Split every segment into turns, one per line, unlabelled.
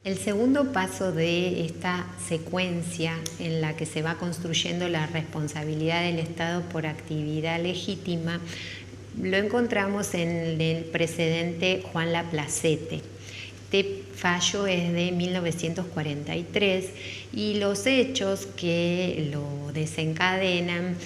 El segundo paso de esta secuencia en la que se va construyendo la responsabilidad del Estado por actividad legítima lo encontramos en el precedente Juan Laplacete. Este fallo es de 1943 y los hechos que lo desencadenan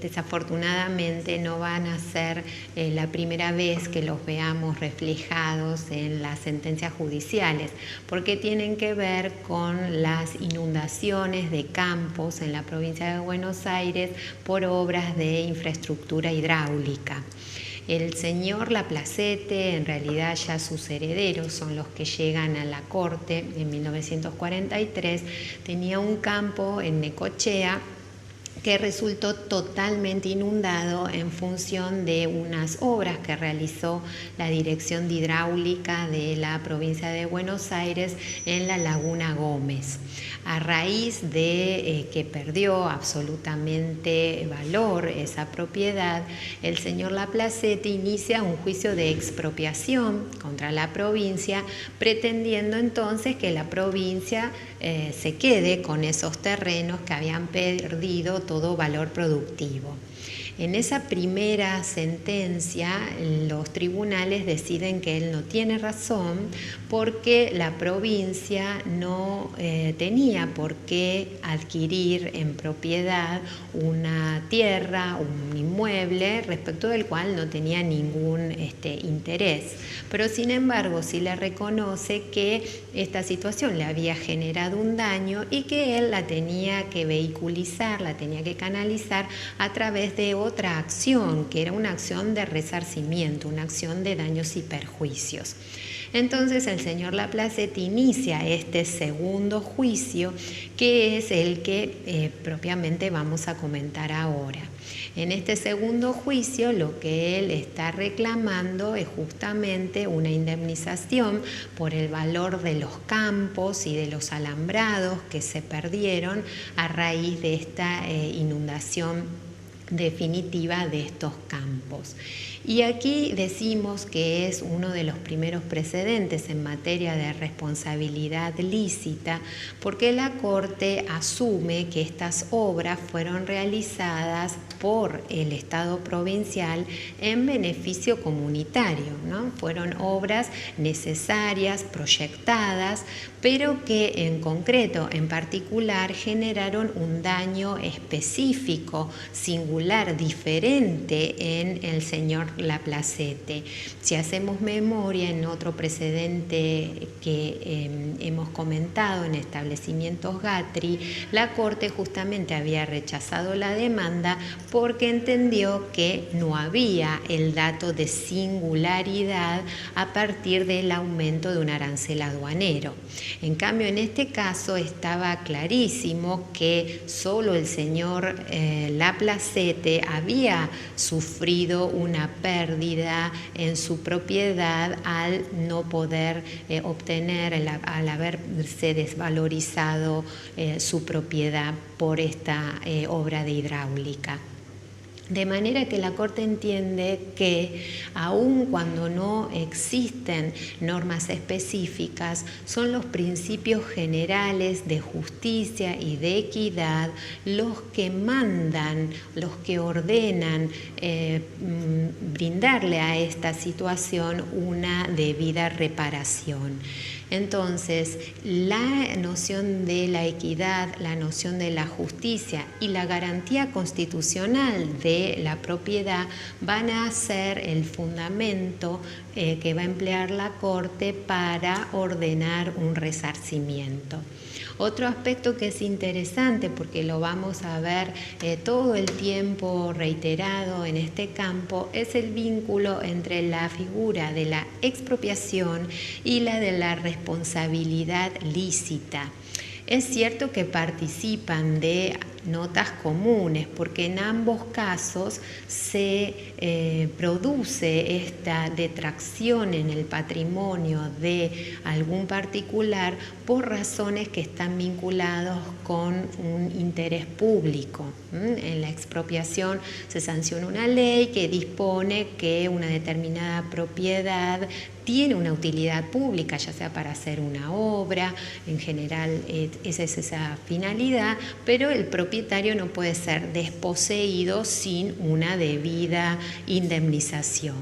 desafortunadamente no van a ser la primera vez que los veamos reflejados en las sentencias judiciales, porque tienen que ver con las inundaciones de campos en la provincia de Buenos Aires por obras de infraestructura hidráulica. El señor Laplacete, en realidad ya sus herederos son los que llegan a la corte en 1943, tenía un campo en Necochea que resultó totalmente inundado en función de unas obras que realizó la Dirección de Hidráulica de la provincia de Buenos Aires en la Laguna Gómez. A raíz de que perdió absolutamente valor esa propiedad, el señor Laplacete inicia un juicio de expropiación contra la provincia, pretendiendo entonces que la provincia se quede con esos terrenos que habían perdido todo valor productivo. En esa primera sentencia, los tribunales deciden que él no tiene razón porque la provincia no tenía por qué adquirir en propiedad una tierra, un inmueble, respecto del cual no tenía ningún interés. Pero sin embargo, sí le reconoce que esta situación le había generado un daño y que él la tenía que vehiculizar, la tenía que canalizar a través de otra acción, que era una acción de resarcimiento, una acción de daños y perjuicios. Entonces el señor Laplacete inicia este segundo juicio, que es el que propiamente vamos a comentar ahora. En este segundo juicio lo que él está reclamando es justamente una indemnización por el valor de los campos y de los alambrados que se perdieron a raíz de esta inundación definitiva de estos campos. Y aquí decimos que es uno de los primeros precedentes en materia de responsabilidad lícita, porque la Corte asume que estas obras fueron realizadas por el Estado provincial en beneficio comunitario, ¿no? Fueron obras necesarias, proyectadas, pero que en concreto, en particular, generaron un daño específico, singular, diferente en el señor Laplacete. Si hacemos memoria en otro precedente que hemos comentado en establecimientos GATRI, la Corte justamente había rechazado la demanda porque entendió que no había el dato de singularidad a partir del aumento de un arancel aduanero. En cambio, en este caso estaba clarísimo que solo el señor Laplacete había sufrido una pérdida en su propiedad al no poder obtener, al haberse desvalorizado su propiedad por esta obra de hidráulica. De manera que la Corte entiende que aun cuando no existen normas específicas, son los principios generales de justicia y de equidad los que mandan, los que ordenan brindarle a esta situación una debida reparación. Entonces, la noción de la equidad, la noción de la justicia y la garantía constitucional de la propiedad van a ser el fundamento que va a emplear la Corte para ordenar un resarcimiento. Otro aspecto que es interesante, porque lo vamos a ver todo el tiempo reiterado en este campo, es el vínculo entre la figura de la expropiación y la de la responsabilidad lícita. Es cierto que participan de notas comunes, porque en ambos casos se produce esta detracción en el patrimonio de algún particular por razones que están vinculadas con un interés público. En la expropiación se sanciona una ley que dispone que una determinada propiedad tiene una utilidad pública, ya sea para hacer una obra, en general esa es esa finalidad, pero el propietario no puede ser desposeído sin una debida indemnización.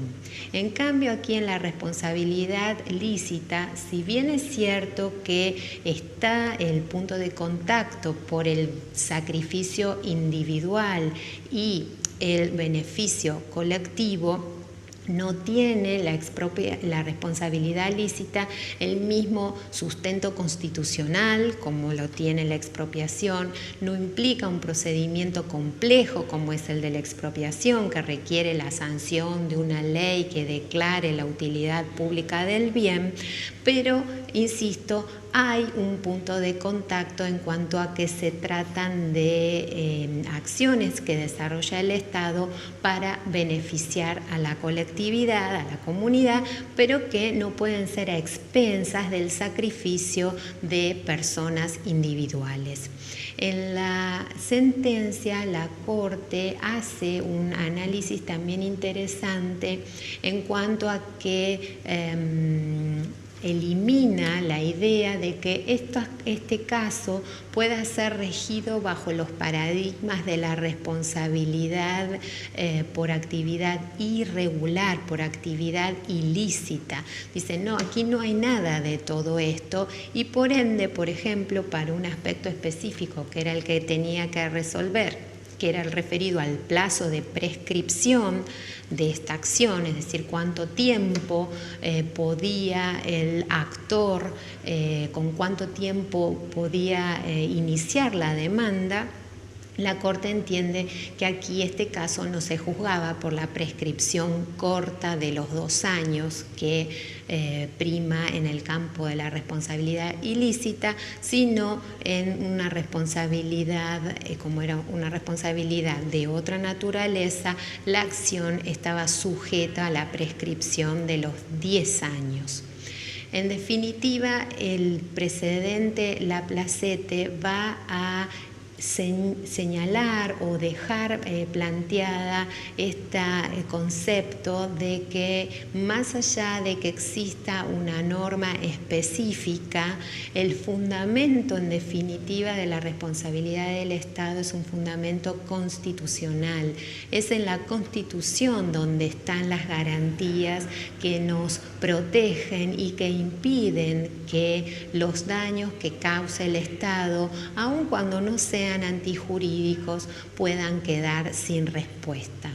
En cambio, aquí en la responsabilidad lícita, si bien es cierto que está el punto de contacto por el sacrificio individual y el beneficio colectivo, no tiene la responsabilidad lícita el mismo sustento constitucional como lo tiene la expropiación, no implica un procedimiento complejo como es el de la expropiación, que requiere la sanción de una ley que declare la utilidad pública del bien, pero, insisto, hay un punto de contacto en cuanto a que se tratan de acciones que desarrolla el Estado para beneficiar a la colectividad, a la comunidad, pero que no pueden ser a expensas del sacrificio de personas individuales. En la sentencia, la Corte hace un análisis también interesante en cuanto a que elimina la idea de que este caso pueda ser regido bajo los paradigmas de la responsabilidad por actividad irregular, por actividad ilícita. Dice, no, aquí no hay nada de todo esto y por ende, por ejemplo, para un aspecto específico que era el que tenía que resolver, que era el referido al plazo de prescripción de esta acción, es decir, cuánto tiempo podía el actor, con cuánto tiempo podía iniciar la demanda. La Corte entiende que aquí este caso no se juzgaba por la prescripción corta de los 2 años que prima en el campo de la responsabilidad ilícita, sino en una responsabilidad, como era una responsabilidad de otra naturaleza, la acción estaba sujeta a la prescripción de los 10 años. En definitiva, el precedente Laplacete va a señalar o dejar planteada este concepto de que más allá de que exista una norma específica, el fundamento en definitiva de la responsabilidad del Estado es un fundamento constitucional. Es en la Constitución donde están las garantías que nos protegen y que impiden que los daños que causa el Estado, aun cuando no sean antijurídicos, puedan quedar sin respuesta.